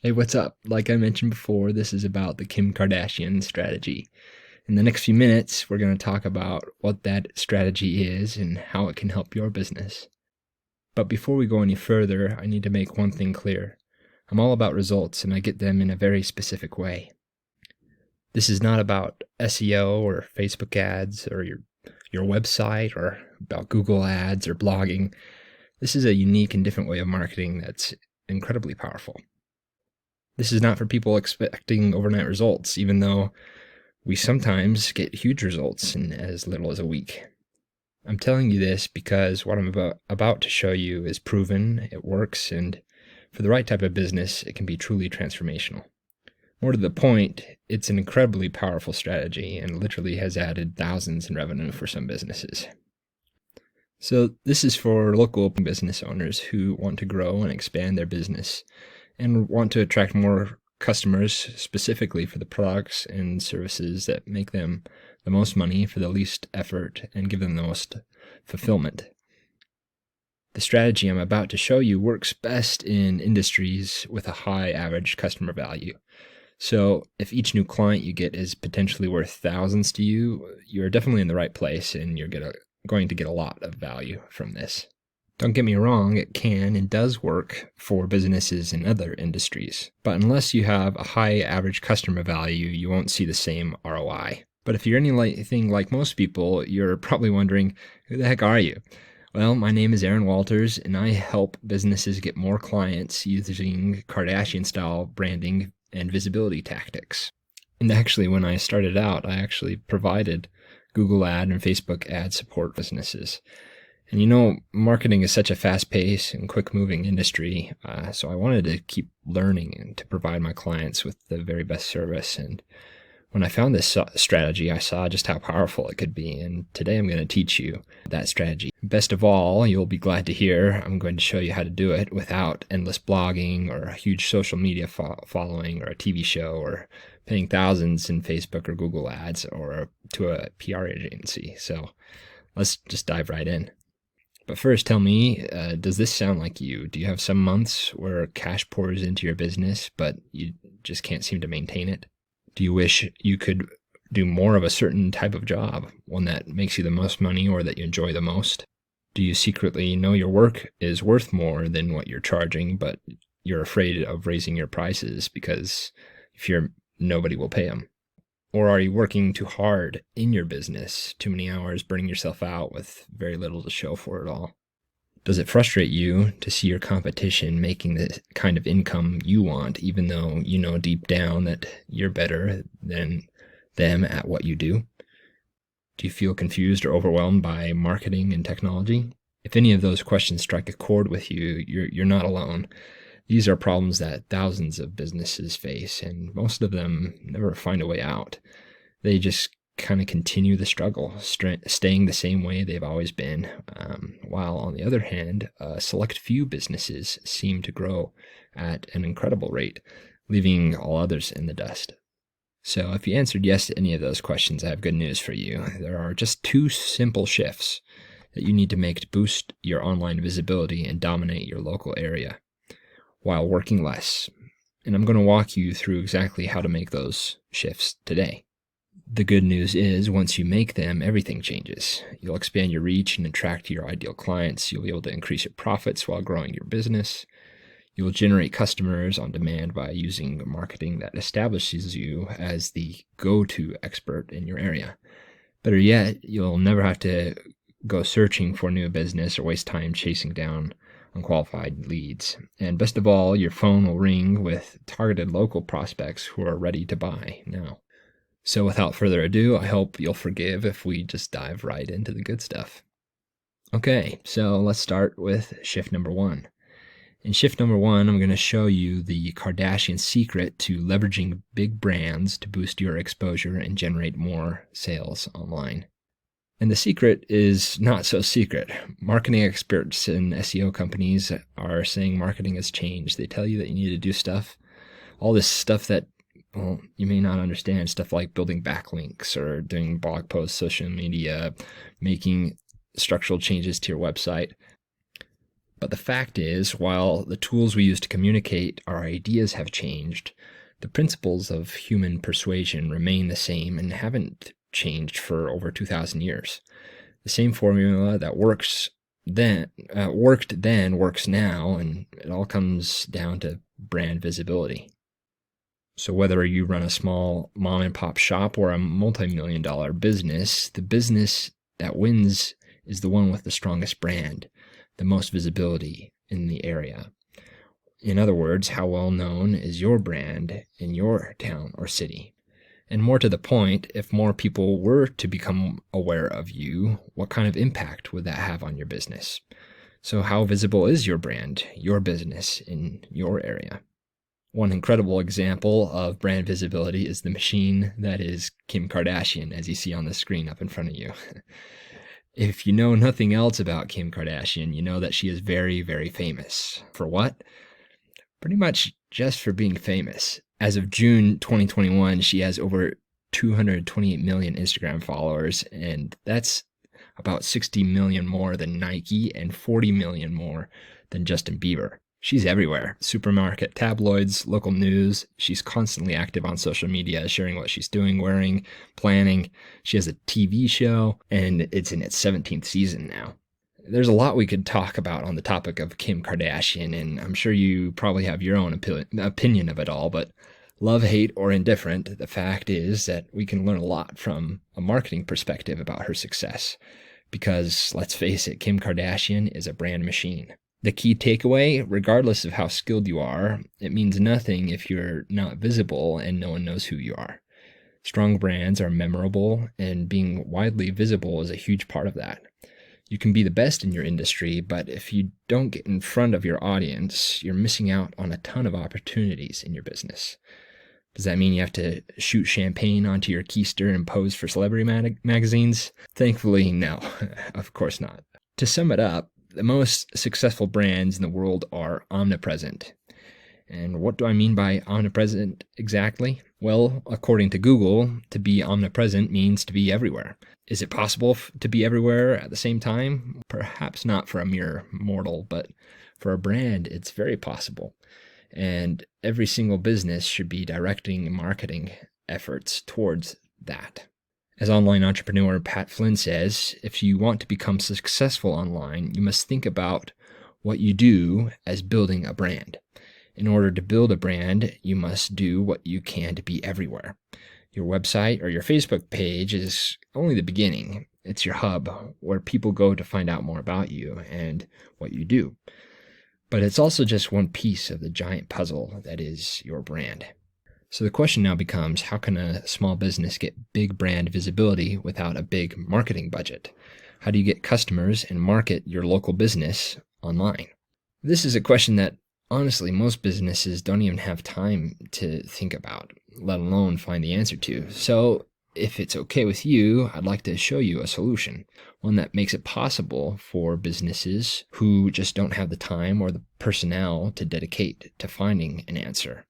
Hey, what's up? Like I mentioned before, this is about the Kim Kardashian strategy. In the next few minutes, we're going to talk about what that strategy is and how it can help your business. But before we go any further, I need to make one thing clear. I'm all about results, and I get them in a very specific way. This is not about SEO or Facebook ads or your website or about Google ads or blogging. This is a unique and different way of marketing that's incredibly powerful. This is not for people expecting overnight results, even though we sometimes get huge results in as little as a week. I'm telling you this because what I'm about to show you is proven, it works, and for the right type of business, it can be truly transformational. More to the point, it's an incredibly powerful strategy and literally has added thousands in revenue for some businesses. So this is for local business owners who want to grow and expand their business and want to attract more customers specifically for the products and services that make them the most money for the least effort and give them the most fulfillment. The strategy I'm about to show you works best in industries with a high average customer value. So if each new client you get is potentially worth thousands to you, you're definitely in the right place and you're going to get a lot of value from this. Don't get me wrong, it can and does work for businesses in other industries, but unless you have a high average customer value, you won't see the same ROI. But if you're anything like most people, you're probably wondering, who the heck are you? Well, my name is Aaron Walters, and I help businesses get more clients using Kardashian-style branding and visibility tactics. And actually, when I started out, I actually provided Google ad and Facebook ad support businesses. And you know, marketing is such a fast-paced and quick-moving industry, so I wanted to keep learning and to provide my clients with the very best service. And when I found this strategy, I saw just how powerful it could be, and today I'm going to teach you that strategy. Best of all, you'll be glad to hear, I'm going to show you how to do it without endless blogging or a huge social media following or a TV show or paying thousands in Facebook or Google ads or to a PR agency. So let's just dive right in. But first, tell me, does this sound like you? Do you have some months where cash pours into your business, but you just can't seem to maintain it? Do you wish you could do more of a certain type of job, one that makes you the most money or that you enjoy the most? Do you secretly know your work is worth more than what you're charging, but you're afraid of raising your prices because nobody will pay them? Or are you working too hard in your business, too many hours, burning yourself out with very little to show for it all? Does it frustrate you to see your competition making the kind of income you want, even though you know deep down that you're better than them at what you do? Do you feel confused or overwhelmed by marketing and technology? If any of those questions strike a chord with you, you're not alone. These are problems that thousands of businesses face, and most of them never find a way out. They just kind of continue the struggle, staying the same way they've always been, while on the other hand, a select few businesses seem to grow at an incredible rate, leaving all others in the dust. So if you answered yes to any of those questions, I have good news for you. There are just two simple shifts that you need to make to boost your online visibility and dominate your local area while working less. And I'm going to walk you through exactly how to make those shifts today. The good news is once you make them, everything changes. You'll expand your reach and attract your ideal clients. You'll be able to increase your profits while growing your business. You'll generate customers on demand by using marketing that establishes you as the go-to expert in your area. Better yet, you'll never have to go searching for new business or waste time chasing down unqualified leads. And best of all, your phone will ring with targeted local prospects who are ready to buy now. So without further ado, I hope you'll forgive if we just dive right into the good stuff. Okay, so let's start with shift number one. In shift number one, I'm going to show you the Kardashian secret to leveraging big brands to boost your exposure and generate more sales online. And the secret is not so secret. Marketing experts and SEO companies are saying marketing has changed. They tell you that you need to do all this stuff that, well, you may not understand, stuff like building backlinks or doing blog posts, social media, making structural changes to your website. But the fact is, while the tools we use to communicate our ideas have changed, the principles of human persuasion remain the same and haven't changed for over 2,000 years. The same formula that worked then works now, and it all comes down to brand visibility. So whether you run a small mom and pop shop or a multi-million-dollar business, the business that wins is the one with the strongest brand, the most visibility in the area. In other words, how well known is your brand in your town or city? And more to the point, if more people were to become aware of you, what kind of impact would that have on your business? So how visible is your brand, your business in your area? One incredible example of brand visibility is the machine that is Kim Kardashian, as you see on the screen up in front of you. If you know nothing else about Kim Kardashian, you know that she is very, very famous. For what? Pretty much just for being famous. As of June 2021, she has over 228 million Instagram followers, and that's about 60 million more than Nike and 40 million more than Justin Bieber. She's everywhere. Supermarket tabloids, local news. She's constantly active on social media, sharing what she's doing, wearing, planning. She has a TV show, and it's in its 17th season now. There's a lot we could talk about on the topic of Kim Kardashian, and I'm sure you probably have your own opinion of it all, but love, hate, or indifferent, the fact is that we can learn a lot from a marketing perspective about her success. Because, let's face it, Kim Kardashian is a brand machine. The key takeaway, regardless of how skilled you are, it means nothing if you're not visible and no one knows who you are. Strong brands are memorable, and being widely visible is a huge part of that. You can be the best in your industry, but if you don't get in front of your audience, you're missing out on a ton of opportunities in your business. Does that mean you have to shoot champagne onto your keister and pose for celebrity magazines? Thankfully, no, of course not. To sum it up, the most successful brands in the world are omnipresent. And what do I mean by omnipresent exactly? Well, according to Google, to be omnipresent means to be everywhere. Is it possible to be everywhere at the same time? Perhaps not for a mere mortal, but for a brand, it's very possible. And every single business should be directing marketing efforts towards that. As online entrepreneur Pat Flynn says, if you want to become successful online, you must think about what you do as building a brand. In order to build a brand, you must do what you can to be everywhere. Your website or your Facebook page is only the beginning. It's your hub where people go to find out more about you and what you do. But it's also just one piece of the giant puzzle that is your brand. So the question now becomes, how can a small business get big brand visibility without a big marketing budget? How do you get customers and market your local business online? This is a question that honestly most businesses don't even have time to think about, let alone find the answer to. So if it's okay with you, I'd like to show you a solution, one that makes it possible for businesses who just don't have the time or the personnel to dedicate to finding an answer.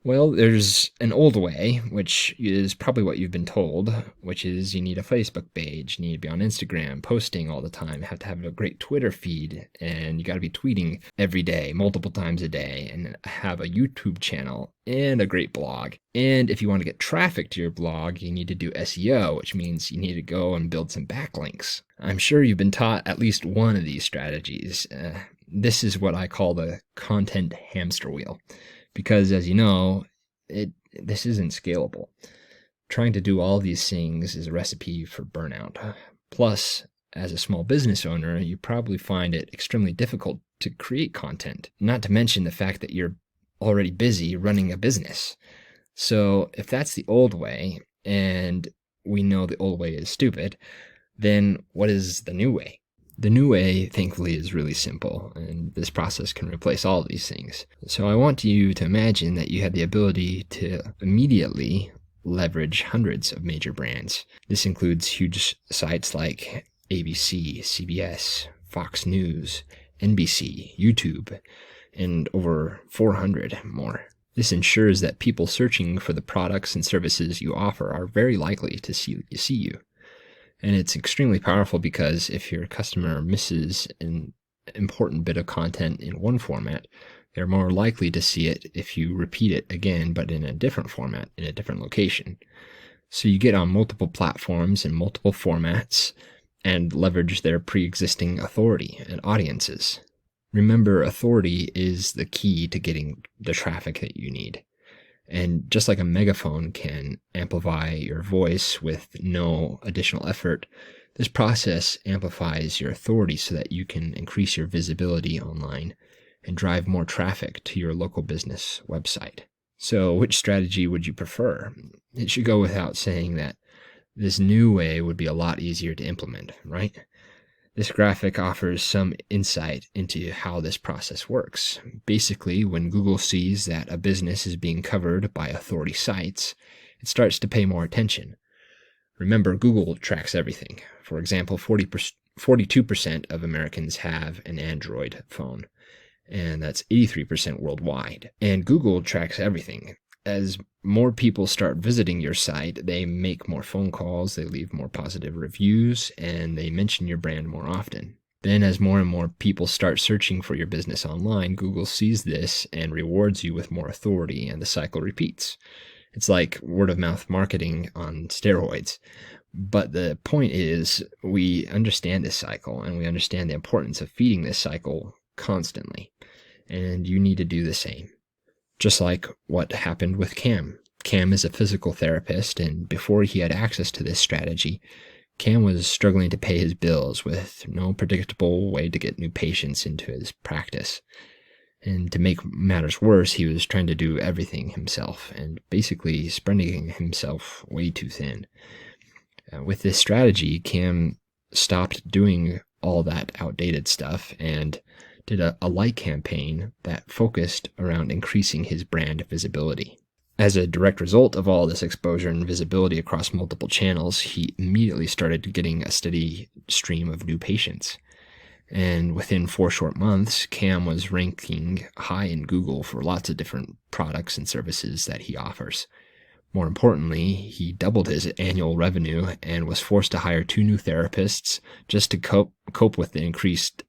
Well, there's an old way, which is probably what you've been told, which is you need a Facebook page, you need to be on Instagram, posting all the time, have to have a great Twitter feed, and you got to be tweeting every day, multiple times a day, and have a YouTube channel and a great blog. And if you want to get traffic to your blog, you need to do SEO, which means you need to go and build some backlinks. I'm sure you've been taught at least one of these strategies. This is what I call the content hamster wheel. Because, as you know, this isn't scalable. Trying to do all these things is a recipe for burnout. Plus, as a small business owner, you probably find it extremely difficult to create content, not to mention the fact that you're already busy running a business. So if that's the old way, and we know the old way is stupid, then what is the new way? The new way, thankfully, is really simple, and this process can replace all of these things. So I want you to imagine that you have the ability to immediately leverage hundreds of major brands. This includes huge sites like ABC, CBS, Fox News, NBC, YouTube, and over 400 more. This ensures that people searching for the products and services you offer are very likely to see you. And it's extremely powerful because if your customer misses an important bit of content in one format, they're more likely to see it if you repeat it again, but in a different format, in a different location. So you get on multiple platforms in multiple formats and leverage their pre-existing authority and audiences. Remember, authority is the key to getting the traffic that you need. And just like a megaphone can amplify your voice with no additional effort, this process amplifies your authority so that you can increase your visibility online and drive more traffic to your local business website. So which strategy would you prefer? It should go without saying that this new way would be a lot easier to implement, right? This graphic offers some insight into how this process works. Basically, when Google sees that a business is being covered by authority sites, it starts to pay more attention. Remember, Google tracks everything. For example, 42% of Americans have an Android phone, and that's 83% worldwide. And Google tracks everything. As more people start visiting your site, they make more phone calls, they leave more positive reviews, and they mention your brand more often. Then as more and more people start searching for your business online, Google sees this and rewards you with more authority, and the cycle repeats. It's like word-of-mouth marketing on steroids. But the point is, we understand this cycle, and we understand the importance of feeding this cycle constantly. And you need to do the same. Just like what happened with Cam. Cam is a physical therapist, and before he had access to this strategy, Cam was struggling to pay his bills with no predictable way to get new patients into his practice. And to make matters worse, he was trying to do everything himself and basically spreading himself way too thin. With this strategy, Cam stopped doing all that outdated stuff and did a like campaign that focused around increasing his brand visibility. As a direct result of all this exposure and visibility across multiple channels, he immediately started getting a steady stream of new patients. And within 4 short months, Cam was ranking high in Google for lots of different products and services that he offers. More importantly, he doubled his annual revenue and was forced to hire 2 new therapists just to cope with the increased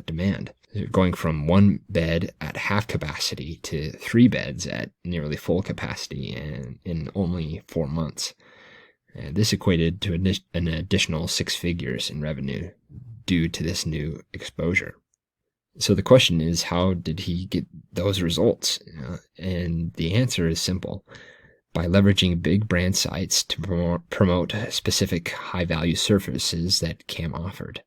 demand, going from 1 bed at half capacity to 3 beds at nearly full capacity in only 4 months. And this equated to an additional 6 figures in revenue due to this new exposure. So the question is, how did he get those results? And the answer is simple. By leveraging big brand sites to promote specific high-value services that Cam offered.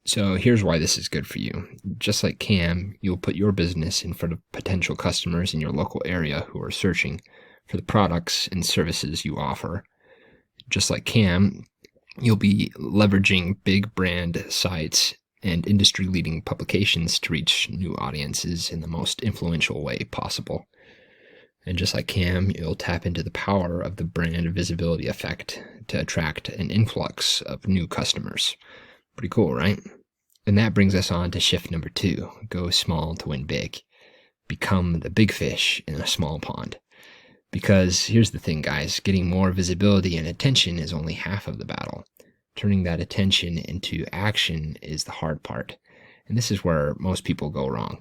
So here's why this is good for you. Just like Cam, you'll put your business in front of potential customers in your local area who are searching for the products and services you offer. Just like Cam, you'll be leveraging big brand sites and industry-leading publications to reach new audiences in the most influential way possible. And just like Cam, you'll tap into the power of the brand visibility effect to attract an influx of new customers. Pretty cool, right? And that brings us on to shift number 2. Go small to win big. Become the big fish in a small pond. Because here's the thing, guys. Getting more visibility and attention is only half of the battle. Turning that attention into action is the hard part. And this is where most people go wrong.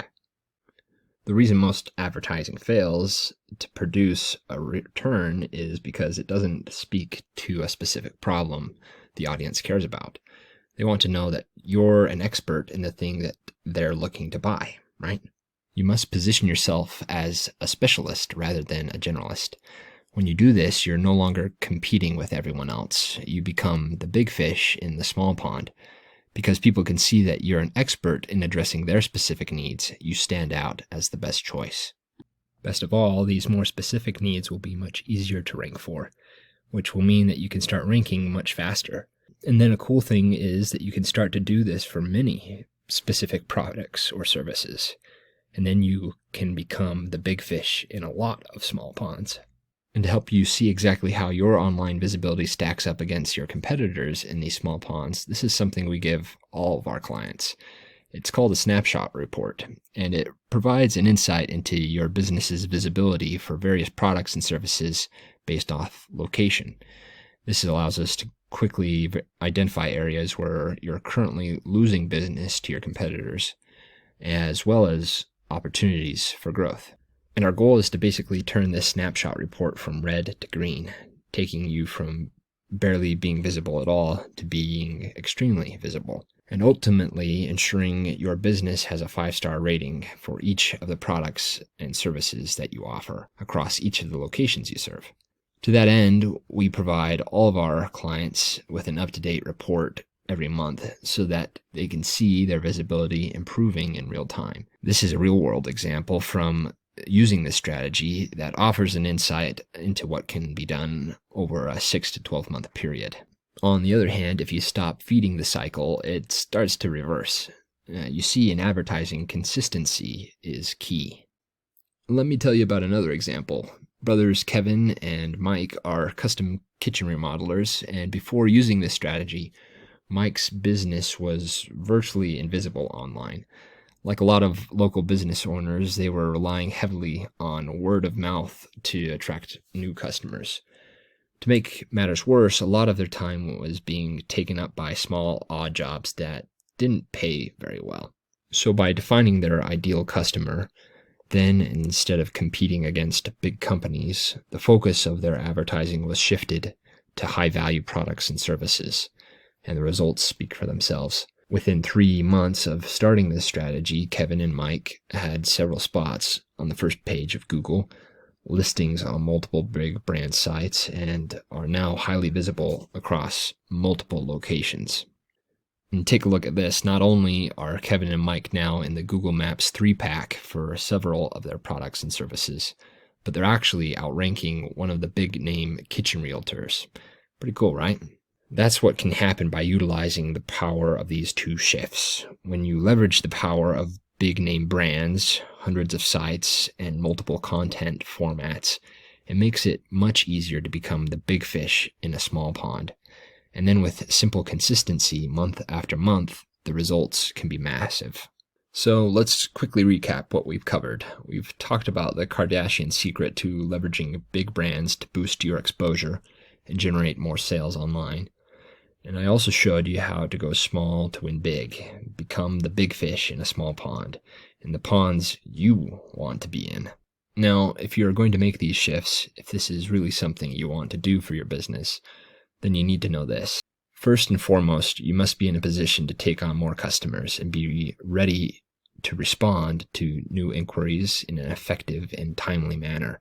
The reason most advertising fails to produce a return is because it doesn't speak to a specific problem the audience cares about. They want to know that you're an expert in the thing that they're looking to buy, right? You must position yourself as a specialist rather than a generalist. When you do this, you're no longer competing with everyone else. You become the big fish in the small pond. Because people can see that you're an expert in addressing their specific needs, you stand out as the best choice. Best of all, these more specific needs will be much easier to rank for, which will mean that you can start ranking much faster. And then a cool thing is that you can start to do this for many specific products or services. And then you can become the big fish in a lot of small ponds. And to help you see exactly how your online visibility stacks up against your competitors in these small ponds, this is something we give all of our clients. It's called a Snapshot Report, and it provides an insight into your business's visibility for various products and services based off location. This allows us to quickly identify areas where you're currently losing business to your competitors, as well as opportunities for growth. And our goal is to basically turn this snapshot report from red to green, taking you from barely being visible at all to being extremely visible, and ultimately ensuring your business has a 5-star rating for each of the products and services that you offer across each of the locations you serve. To that end, we provide all of our clients with an up-to-date report every month so that they can see their visibility improving in real time. This is a real-world example from using this strategy that offers an insight into what can be done over a 6 to 12 month period. On the other hand, if you stop feeding the cycle, it starts to reverse. You see, in advertising, consistency is key. Let me tell you about another example. Brothers Kevin and Mike are custom kitchen remodelers, and before using this strategy, Mike's business was virtually invisible online. Like a lot of local business owners, they were relying heavily on word of mouth to attract new customers. To make matters worse, a lot of their time was being taken up by small, odd jobs that didn't pay very well. So by defining their ideal customer, then instead of competing against big companies, the focus of their advertising was shifted to high-value products and services, and the results speak for themselves. Within 3 months of starting this strategy, Kevin and Mike had several spots on the first page of Google, listings on multiple big brand sites, and are now highly visible across multiple locations. And take a look at this. Not only are Kevin and Mike now in the Google Maps 3-pack for several of their products and services, but they're actually outranking one of the big-name kitchen realtors. Pretty cool, right? That's what can happen by utilizing the power of these two shifts. When you leverage the power of big-name brands, hundreds of sites, and multiple content formats, it makes it much easier to become the big fish in a small pond. And then with simple consistency, month after month, the results can be massive. So let's quickly recap what we've covered. We've talked about the Kardashian secret to leveraging big brands to boost your exposure and generate more sales online. And I also showed you how to go small to win big, become the big fish in a small pond, in the ponds you want to be in. Now, if you're going to make these shifts, if this is really something you want to do for your business, then you need to know this. First and foremost, you must be in a position to take on more customers and be ready to respond to new inquiries in an effective and timely manner.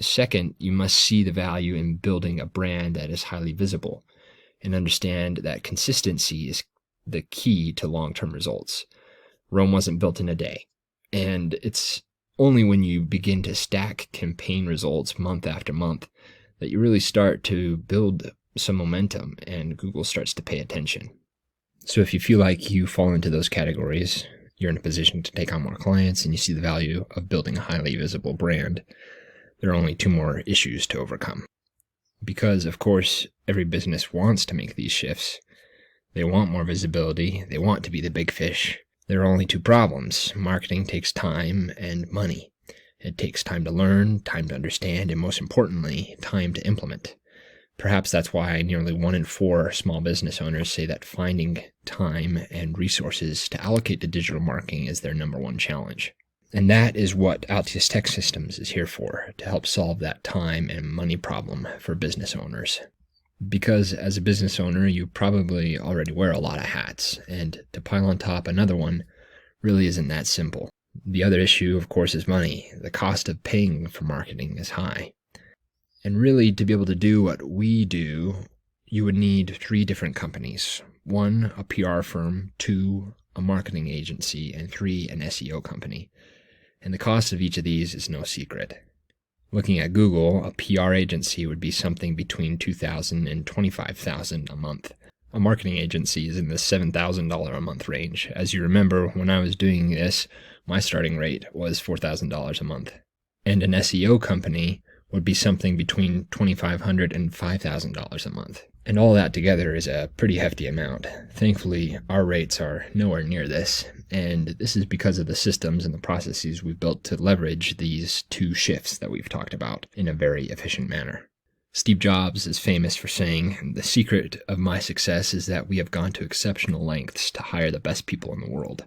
Second, you must see the value in building a brand that is highly visible, and understand that consistency is the key to long-term results. Rome wasn't built in a day, and it's only when you begin to stack campaign results month after month that you really start to build some momentum and Google starts to pay attention. So if you feel like you fall into those categories, you're in a position to take on more clients and you see the value of building a highly visible brand, there are only 2 more issues to overcome. Because, of course, every business wants to make these shifts. They want more visibility. They want to be the big fish. There are only 2 problems. Marketing takes time and money. It takes time to learn, time to understand, and most importantly, time to implement. Perhaps that's why nearly 1 in 4 small business owners say that finding time and resources to allocate to digital marketing is their number 1 challenge. And that is what Altius Tech Systems is here for, to help solve that time and money problem for business owners. Because as a business owner, you probably already wear a lot of hats, and to pile on top another one really isn't that simple. The other issue, of course, is money. The cost of paying for marketing is high. And really, to be able to do what we do, you would need 3 different companies. 1, a PR firm, 2, a marketing agency, and 3, an SEO company. And the cost of each of these is no secret. Looking at Google, a PR agency would be something between $2,000 and $25,000 a month. A marketing agency is in the $7,000 a month range. As you remember, when I was doing this, my starting rate was $4,000 a month. And an SEO company would be something between $2,500 and $5,000 a month. And all that together is a pretty hefty amount. Thankfully, our rates are nowhere near this, and this is because of the systems and the processes we've built to leverage these 2 shifts that we've talked about in a very efficient manner. Steve Jobs is famous for saying, "The secret of my success is that we have gone to exceptional lengths to hire the best people in the world."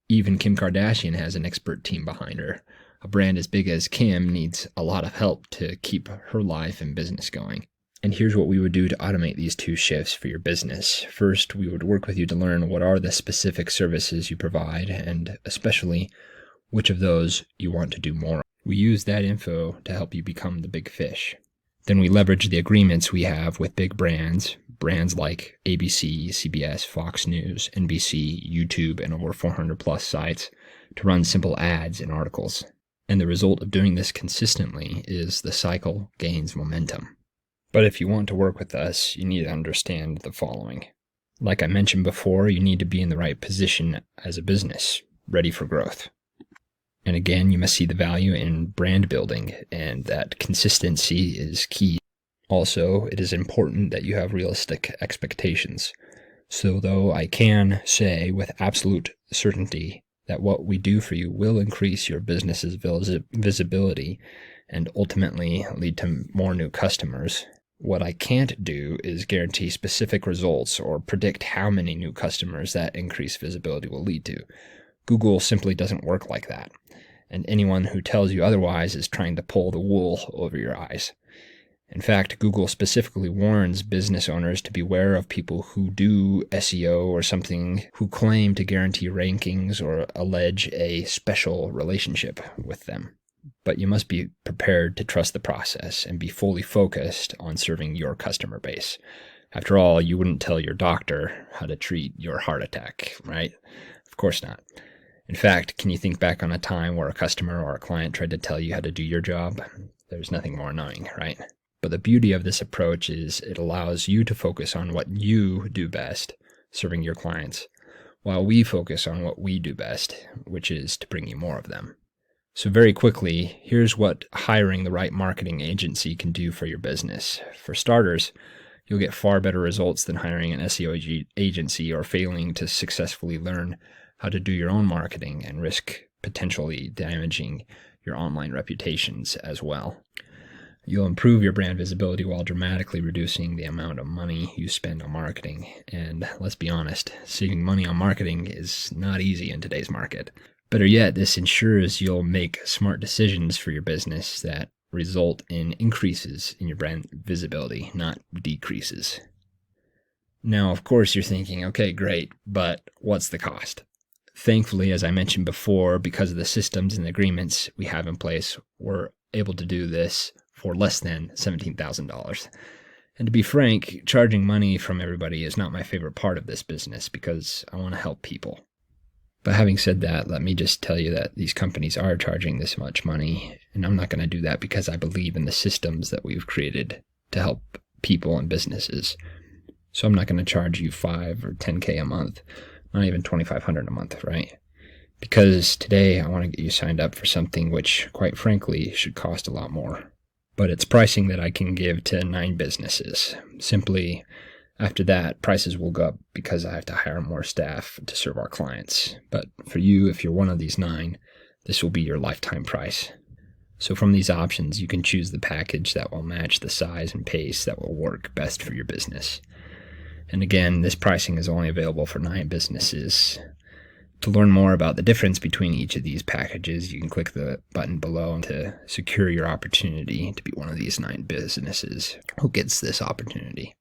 Even Kim Kardashian has an expert team behind her. A brand as big as Kim needs a lot of help to keep her life and business going. And here's what we would do to automate these two shifts for your business. First, we would work with you to learn what are the specific services you provide, and especially which of those you want to do more. We use that info to help you become the big fish. Then we leverage the agreements we have with big brands like ABC, CBS, Fox News, NBC, YouTube, and over 400 plus sites to run simple ads and articles. And the result of doing this consistently is the cycle gains momentum. But if you want to work with us, you need to understand the following. Like I mentioned before, you need to be in the right position as a business, ready for growth. And again, you must see the value in brand building, and that consistency is key. Also, it is important that you have realistic expectations. So though I can say with absolute certainty that what we do for you will increase your business's visibility and ultimately lead to more new customers, what I can't do is guarantee specific results or predict how many new customers that increased visibility will lead to. Google simply doesn't work like that, and anyone who tells you otherwise is trying to pull the wool over your eyes. In fact, Google specifically warns business owners to beware of people who do SEO or something, who claim to guarantee rankings or allege a special relationship with them. But you must be prepared to trust the process and be fully focused on serving your customer base. After all, you wouldn't tell your doctor how to treat your heart attack, right? Of course not. In fact, can you think back on a time where a customer or a client tried to tell you how to do your job? There's nothing more annoying, right? But the beauty of this approach is it allows you to focus on what you do best, serving your clients, while we focus on what we do best, which is to bring you more of them. So very quickly, here's what hiring the right marketing agency can do for your business. For starters, you'll get far better results than hiring an SEO agency or failing to successfully learn how to do your own marketing and risk potentially damaging your online reputations as well. You'll improve your brand visibility while dramatically reducing the amount of money you spend on marketing. And let's be honest, saving money on marketing is not easy in today's market. Better yet, this ensures you'll make smart decisions for your business that result in increases in your brand visibility, not decreases. Now, of course, you're thinking, okay, great, but what's the cost? Thankfully, as I mentioned before, because of the systems and agreements we have in place, we're able to do this for less than $17,000. And to be frank, charging money from everybody is not my favorite part of this business because I want to help people. But having said that, let me just tell you that these companies are charging this much money, and I'm not going to do that because I believe in the systems that we've created to help people and businesses. So I'm not going to charge you $5 or $10K a month, not even $2,500 a month, right? Because today I want to get you signed up for something which, quite frankly, should cost a lot more. But it's pricing that I can give to 9 businesses. Simply, after that, prices will go up because I have to hire more staff to serve our clients. But for you, if you're one of these 9, this will be your lifetime price. So from these options, you can choose the package that will match the size and pace that will work best for your business. And again, this pricing is only available for 9 businesses. To learn more about the difference between each of these packages, you can click the button below to secure your opportunity to be one of these 9 businesses who gets this opportunity.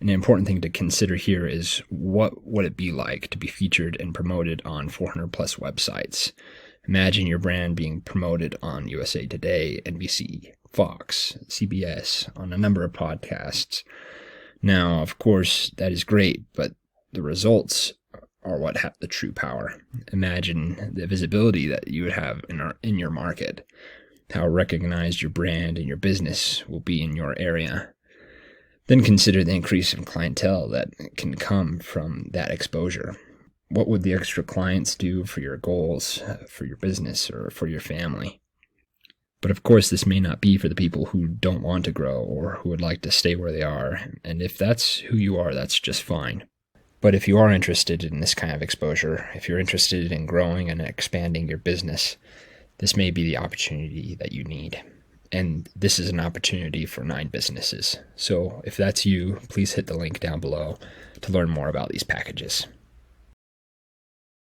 An important thing to consider here is what would it be like to be featured and promoted on 400 plus websites. Imagine your brand being promoted on USA Today, NBC, Fox, CBS, on a number of podcasts. Now, of course, that is great, but the results are what have the true power. Imagine the visibility that you would have in your market, how recognized your brand and your business will be in your area. Then consider the increase in clientele that can come from that exposure. What would the extra clients do for your goals, for your business, or for your family? But of course, this may not be for the people who don't want to grow or who would like to stay where they are. And if that's who you are, that's just fine. But if you are interested in this kind of exposure, if you're interested in growing and expanding your business, this may be the opportunity that you need. And this is an opportunity for 9 businesses. So if that's you, please hit the link down below to learn more about these packages.